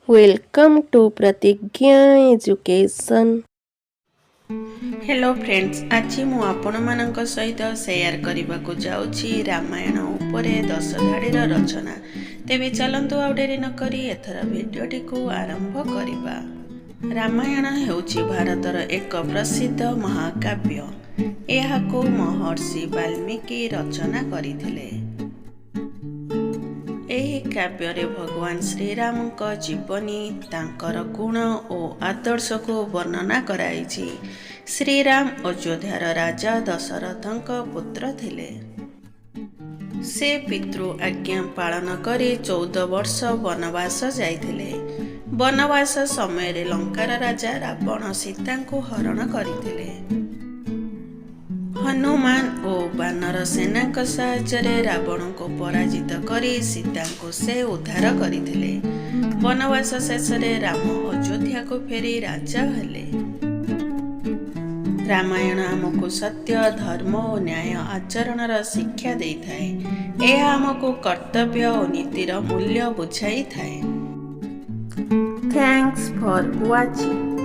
Welcome to Pratigya Education. Hello friends, आज मु आपणମାନଙ୍କ सहित शेयर करने जाऊँगी रामायण उपरे 10 धाड़ीर रचना। तेबे चलंतु आउ डेरी न करी एथर भिडियोटी को आरंभ करिबा। रामायण हेउची भारतर एक प्रसिद्ध महाकाव्य। एहाको महर्षि वाल्मीकि रचना करिथिले। ଏହି କାବ୍ୟରେ ଭଗବାନ ଶ୍ରୀରାମଙ୍କ ଜୀବନୀ, ତାଙ୍କର ଗୁଣ ଓ ଆଦର୍ଶକୁ ବର୍ଣ୍ଣନା କରାଯାଇଛି। ଶ୍ରୀରାମ ଅଯୋଧ୍ୟାର ରାଜା ଦଶରଥଙ୍କ ପୁତ୍ର ଥିଲେ। ସେ ପିତୃ ଆଜ୍ଞା ପାଳନ କରି 14 ବର୍ଷ ବନବାସ ଯାଇଥିଲେ। ବନବାସ ସମୟରେ ଲଙ୍କାର ରାଜା ରାବଣ ସୀତାଙ୍କୁ ହରଣ କରିଥିଲେ। ହନୁମାନ ଓ ବାନର ସେନାଙ୍କ ସାହାଯ୍ୟରେ ରାବଣଙ୍କୁ ପରାଜିତ କରି ସୀତାଙ୍କୁ ସେ ଉଦ୍ଧାର କରିଥିଲେ। ବନବାସ ଶେଷରେ ରାମ ଅଯୋଧ୍ୟାକୁ ଫେରି ରାଜା ହେଲେ। ରାମାୟଣ ଆମକୁ ସତ୍ୟ, ଧର୍ମ ଓ ନ୍ୟାୟ ଆଚରଣର ଶିକ୍ଷା ଦେଇଥାଏ। ଏହା ଆମକୁ କର୍ତ୍ତବ୍ୟ ଓ ନୀତିର ମୂଲ୍ୟ ବୁଝାଇଥାଏ। Thanks for watching.